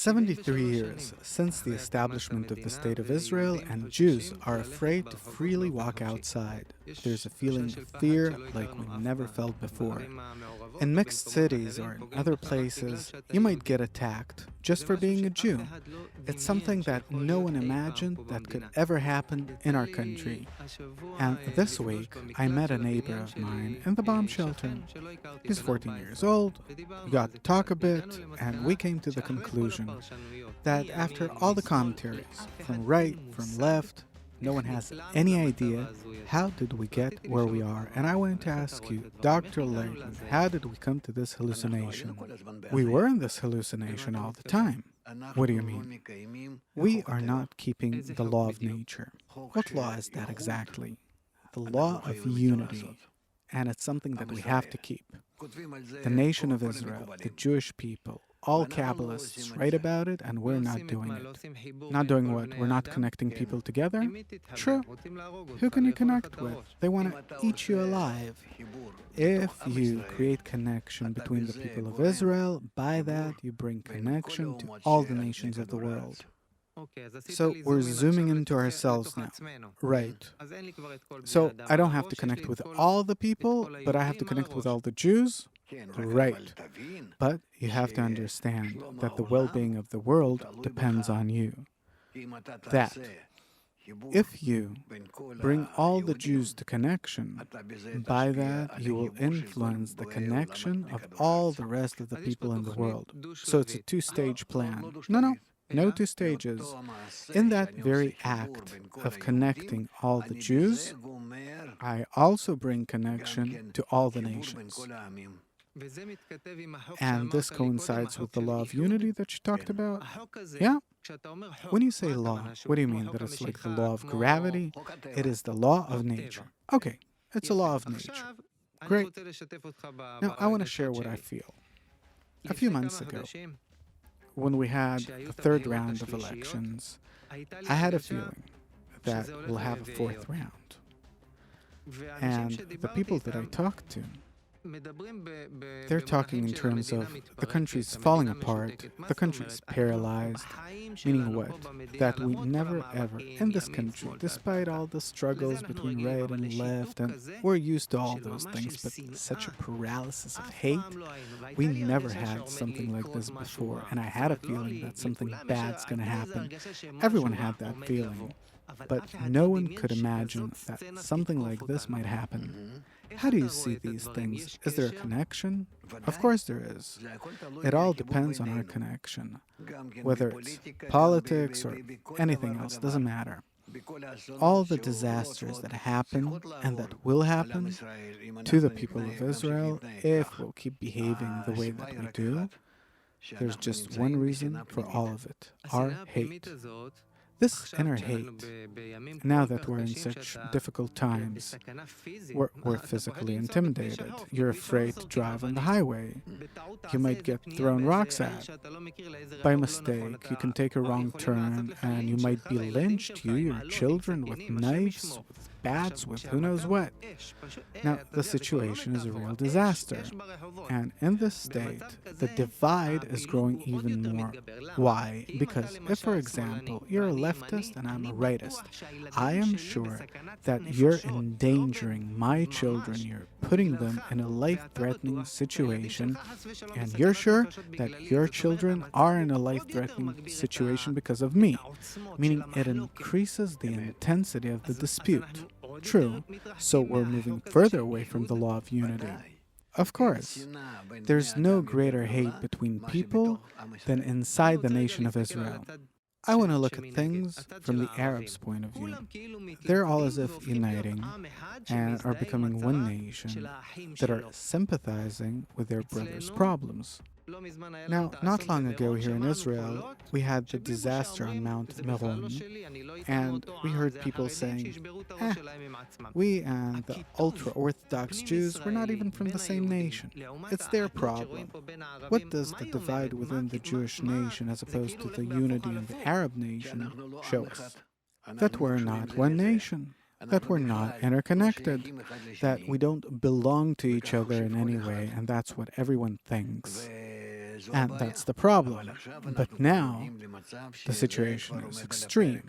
73 years since the establishment of the State of Israel, and Jews are afraid to freely walk outside. There's a feeling of fear like we never felt before. In mixed cities or in other places, you might get attacked just for being a Jew. It's something that no one imagined that could ever happen in our country. And this week, I met a neighbor of mine in the bomb shelter. He's 14 years old, we got to talk a bit, and we came to the conclusion that after all the commentaries, from right, from left, no one has any idea how did we get where we are. And I wanted to ask you, Dr. Laitman, how did we come to this hallucination? We were in this hallucination all the time. What do you mean? We are not keeping the law of nature. What law is that exactly? The law of unity. And it's something that we have to keep. The nation of Israel, the Jewish people, all Kabbalists write about it, and we're not doing it. Not doing what? We're not connecting people together? True. Who can you connect with? They want to eat you alive. If you create connection between the people of Israel, by that you bring connection to all the nations of the world. So we're zooming into ourselves now. Right. So I don't have to connect with all the people, but I have to connect with all the Jews? Right. But you have to understand that the well-being of the world depends on you. That if you bring all the Jews to connection, by that you will influence the connection of all the rest of the people in the world. So it's a two-stage plan. No two stages. In that very act of connecting all the Jews, I also bring connection to all the nations. And this coincides with the law of unity that you talked about? Yeah. When you say law, what do you mean? That it's like the law of gravity? It is the law of nature. Okay, it's a law of nature. Great. Now, I want to share what I feel. A few months ago, when we had the third round of elections, I had a feeling that we'll have a fourth round. And the people that I talked to, they're talking in terms of the country's falling apart, the country's paralyzed, meaning what? That we never ever, in this country, despite all the struggles between right and left, and we're used to all those things, but such a paralysis of hate, we never had something like this before, and I had a feeling that something bad's gonna happen. Everyone had that feeling, but no one could imagine that something like this might happen. How do you see these things? Is there a connection? Of course there is. It all depends on our connection. Whether it's politics or anything else, doesn't matter. All the disasters that happen and that will happen to the people of Israel, if we'll keep behaving the way that we do, there's just one reason for all of it: our hate. This inner hate, now that we're in such difficult times, we're physically intimidated. You're afraid to drive on the highway. You might get thrown rocks at. By mistake, you can take a wrong turn and you might be lynched, you, your children, with knives, with bats, with who knows what. Now, the situation is a real disaster. And in this state, the divide is growing even more. Why? Because if, for example, you're a leftist and I'm a rightist, I am sure that you're endangering my children, you're putting them in a life-threatening situation, and you're sure that your children are in a life-threatening situation because of me, meaning it increases the intensity of the dispute. True, so we're moving further away from the law of unity. Of course, there's no greater hate between people than inside the nation of Israel. I want to look at things from the Arabs' point of view. They're all as if uniting and are becoming one nation that are sympathizing with their brothers' problems. Now, not long ago here in Israel, we had the disaster on Mount Meron, and we heard people saying, we and the ultra-Orthodox Jews were not even from the same nation. It's their problem. What does the divide within the Jewish nation as opposed to the unity in the Arab nation show us? That we're not one nation, that we're not interconnected, that we don't belong to each other in any way, and that's what everyone thinks. And that's the problem. But now, the situation is extreme.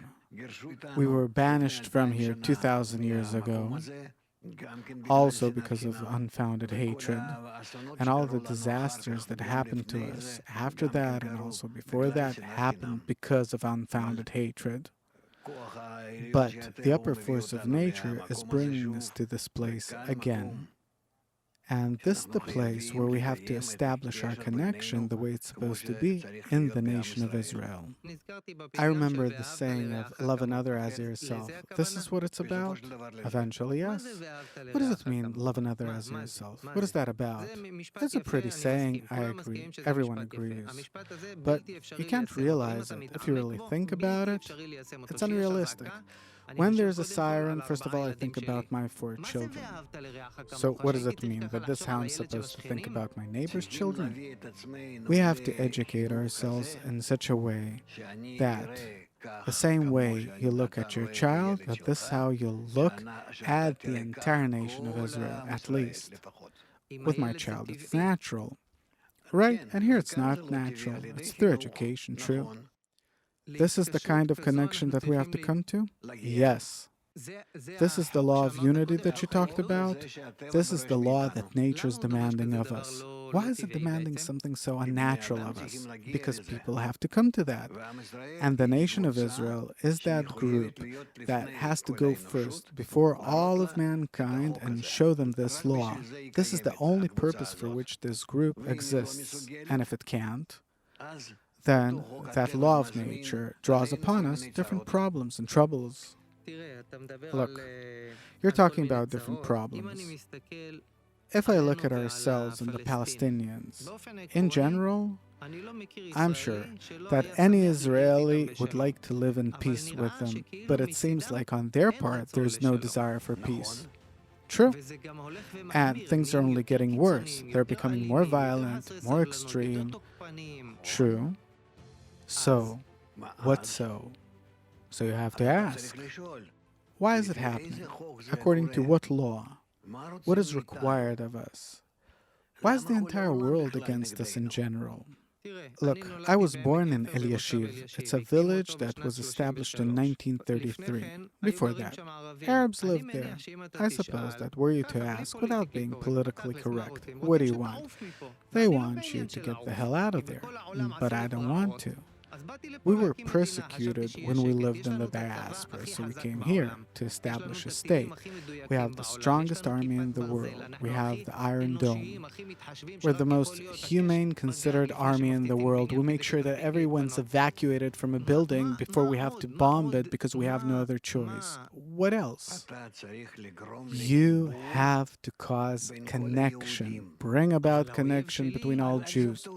We were banished from here 2,000 years ago, also because of unfounded hatred, and all the disasters that happened to us after that and also before that happened because of unfounded hatred. But the upper force of nature is bringing us to this place again. And this is the place where we have to establish our connection the way it's supposed to be in the nation of Israel. I remember the saying of love another as yourself. This is what it's about? Eventually, yes. What does it mean, love another as yourself? What is that about? It's a pretty saying, I agree. Everyone agrees. But you can't realize it. If you really think about it, it's unrealistic. When there's a siren, first of all, I think about my 4 children. So what does it mean? That this how I'm supposed to think about my neighbor's children? We have to educate ourselves in such a way that the same way you look at your child, that this is how you'll look at the entire nation of Israel, at least. With my child, it's natural. Right? And here it's not natural. It's through education, true. This is the kind of connection that we have to come to? Yes. This is the law of unity that you talked about. This is the law that nature is demanding of us. Why is it demanding something so unnatural of us? Because people have to come to that. And the nation of Israel is that group that has to go first before all of mankind and show them this law. This is the only purpose for which this group exists. And if it can't, then that law of nature draws upon us different problems and troubles. Look, you're talking about different problems. If I look at ourselves and the Palestinians, in general, I'm sure that any Israeli would like to live in peace with them, but it seems like on their part there's no desire for peace. True. And things are only getting worse. They're becoming more violent, more extreme. True. So, what so? So you have to ask, why is it happening? According to what law? What is required of us? Why is the entire world against us in general? Look, I was born in Eliashiv. It's a village that was established in 1933. Before that, Arabs lived there. I suppose that were you to ask, without being politically correct, what do you want? They want you to get the hell out of there. But I don't want to. We were persecuted when we lived in the diaspora, so we came here to establish a state. We have the strongest army in the world. We have the Iron Dome. We're the most humane considered army in the world. We make sure that everyone's evacuated from a building before we have to bomb it because we have no other choice. What else? You have to cause connection. Bring about connection between all Jews.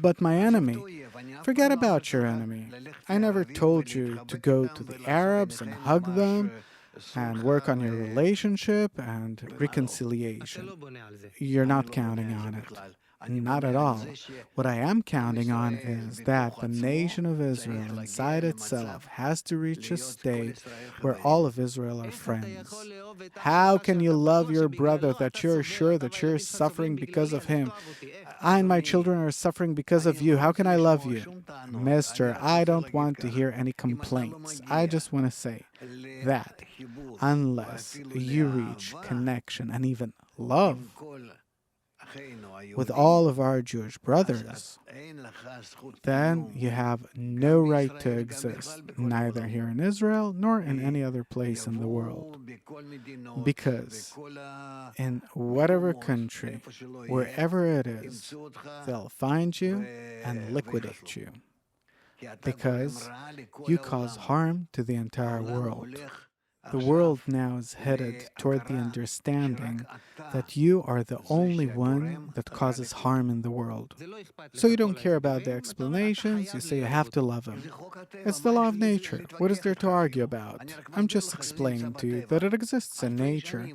But my enemy, forget about your enemy. I never told you to go to the Arabs and hug them and work on your relationship and reconciliation. You're not counting on it. Not at all. What I am counting on is that the nation of Israel inside itself has to reach a state where all of Israel are friends. How can you love your brother that you're sure that you're suffering because of him? I and my children are suffering because of you. How can I love you? Mister, I don't want to hear any complaints. I just want to say that unless you reach connection and even love with all of our Jewish brothers, then you have no right to exist, neither here in Israel nor in any other place in the world. Because in whatever country, wherever it is, they'll find you and liquidate you. Because you cause harm to the entire world. The world now is headed toward the understanding that you are the only one that causes harm in the world. So you don't care about the explanations, you say you have to love him. It's the law of nature. What is there to argue about? I'm just explaining to you that it exists in nature.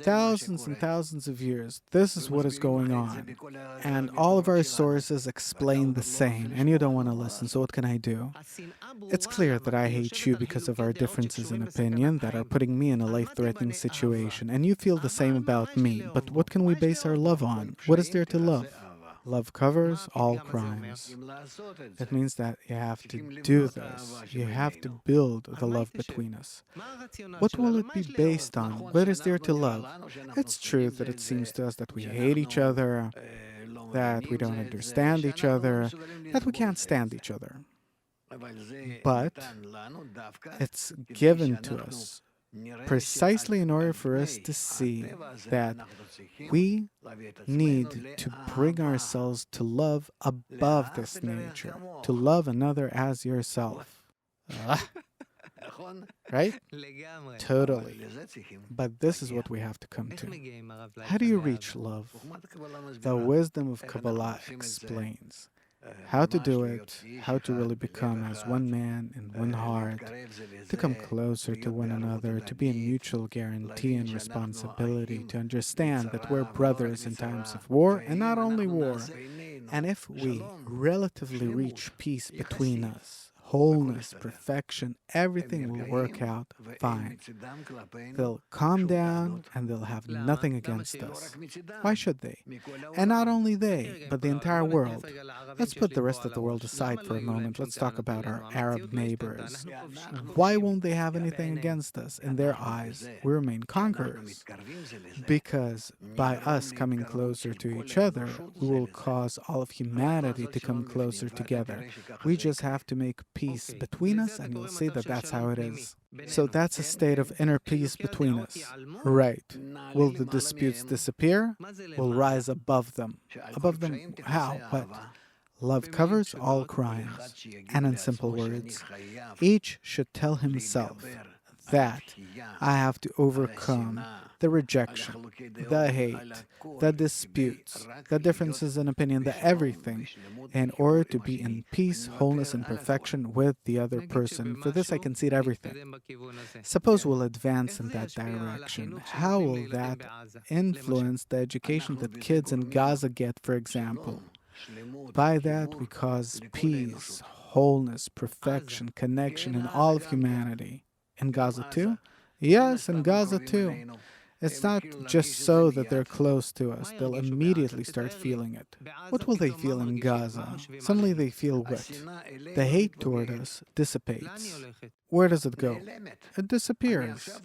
Thousands and thousands of years, this is what is going on. And all of our sources explain the same, and you don't want to listen, so what can I do? It's clear that I hate you because of our differences in opinion that are putting me in a life-threatening situation, and you feel the same about me. But what can we base our love on? What is there to love? Love covers all crimes. It means that you have to do this. You have to build the love between us. What will it be based on? What is there to love? It's true that it seems to us that we hate each other, that we don't understand each other, that we can't stand each other. But it's given to us precisely in order for us to see that we need to bring ourselves to love above this nature, to love another as yourself. Ah, right? Totally. But this is what we have to come to. How do you reach love? The wisdom of Kabbalah explains how to do it, how to really become as one man in one heart, to come closer to one another, to be in mutual guarantee and responsibility, to understand that we're brothers in times of war and not only war. And if we relatively reach peace between us, wholeness, perfection, everything will work out fine. They'll calm down and they'll have nothing against us. Why should they? And not only they, but the entire world. Let's put the rest of the world aside for a moment. Let's talk about our Arab neighbors. Why won't they have anything against us? In their eyes, we remain conquerors. Because by us coming closer to each other, we will cause all of humanity to come closer together. We just have to make peace between us, and you'll see that that's how it is. So that's a state of inner peace between us. Right. Will the disputes disappear? We'll rise above them. Above them, how? What? Love covers all crimes. And in simple words, each should tell himself that I have to overcome the rejection, the hate, the disputes, the differences in opinion, the everything, in order to be in peace, wholeness, and perfection with the other person. For this I concede everything. Suppose we'll advance in that direction. How will that influence the education that kids in Gaza get, for example? By that we cause peace, wholeness, perfection, connection in all of humanity. In Gaza too? Yes, in Gaza too. It's not just so that they're close to us. They'll immediately start feeling it. What will they feel in Gaza? Suddenly they feel what? The hate toward us dissipates. Where does it go? It disappears.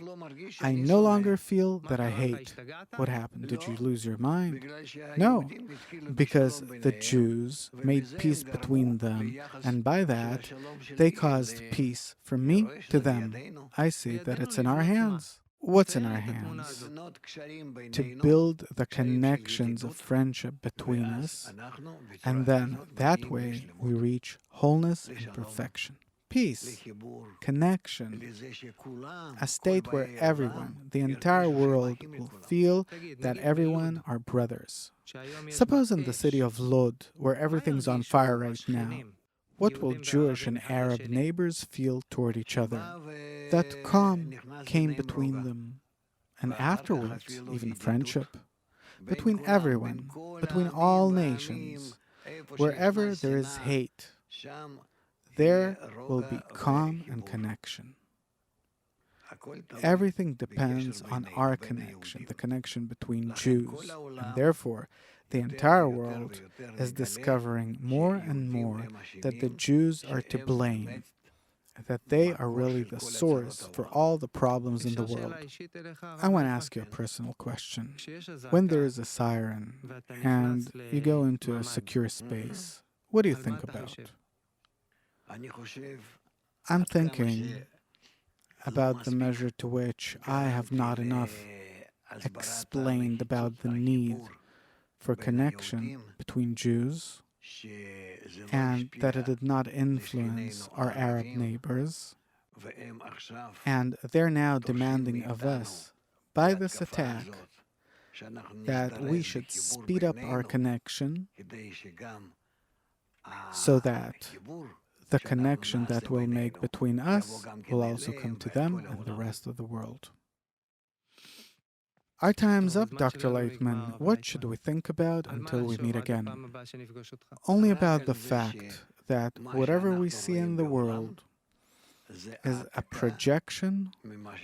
I no longer feel that I hate. What happened? Did you lose your mind? No, because the Jews made peace between them, and by that, they caused peace from me to them. I see that it's in our hands. What's in our hands? To build the connections of friendship between us, and then that way we reach wholeness and perfection. Peace, connection, a state where everyone, the entire world, will feel that everyone are brothers. Suppose in the city of Lod, where everything's on fire right now, what will Jewish and Arab neighbors feel toward each other? That calm came between them, and afterwards, even friendship, between everyone, between all nations. Wherever there is hate, there will be calm and connection. Everything depends on our connection, the connection between Jews, and therefore the entire world is discovering more and more that the Jews are to blame, that they are really the source for all the problems in the world. I want to ask you a personal question. When there is a siren and you go into a secure space, what do you think about? I'm thinking about the measure to which I have not enough explained about the need for connection between Jews, and that it did not influence our Arab neighbors, and they're now demanding of us, by this attack, that we should speed up our connection so that the connection that we'll make between us will also come to them and the rest of the world. Our time's up, Dr. Laitman. What should we think about until we meet again? Only about the fact that whatever we see in the world is a projection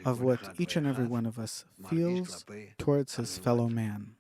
of what each and every one of us feels towards his fellow man.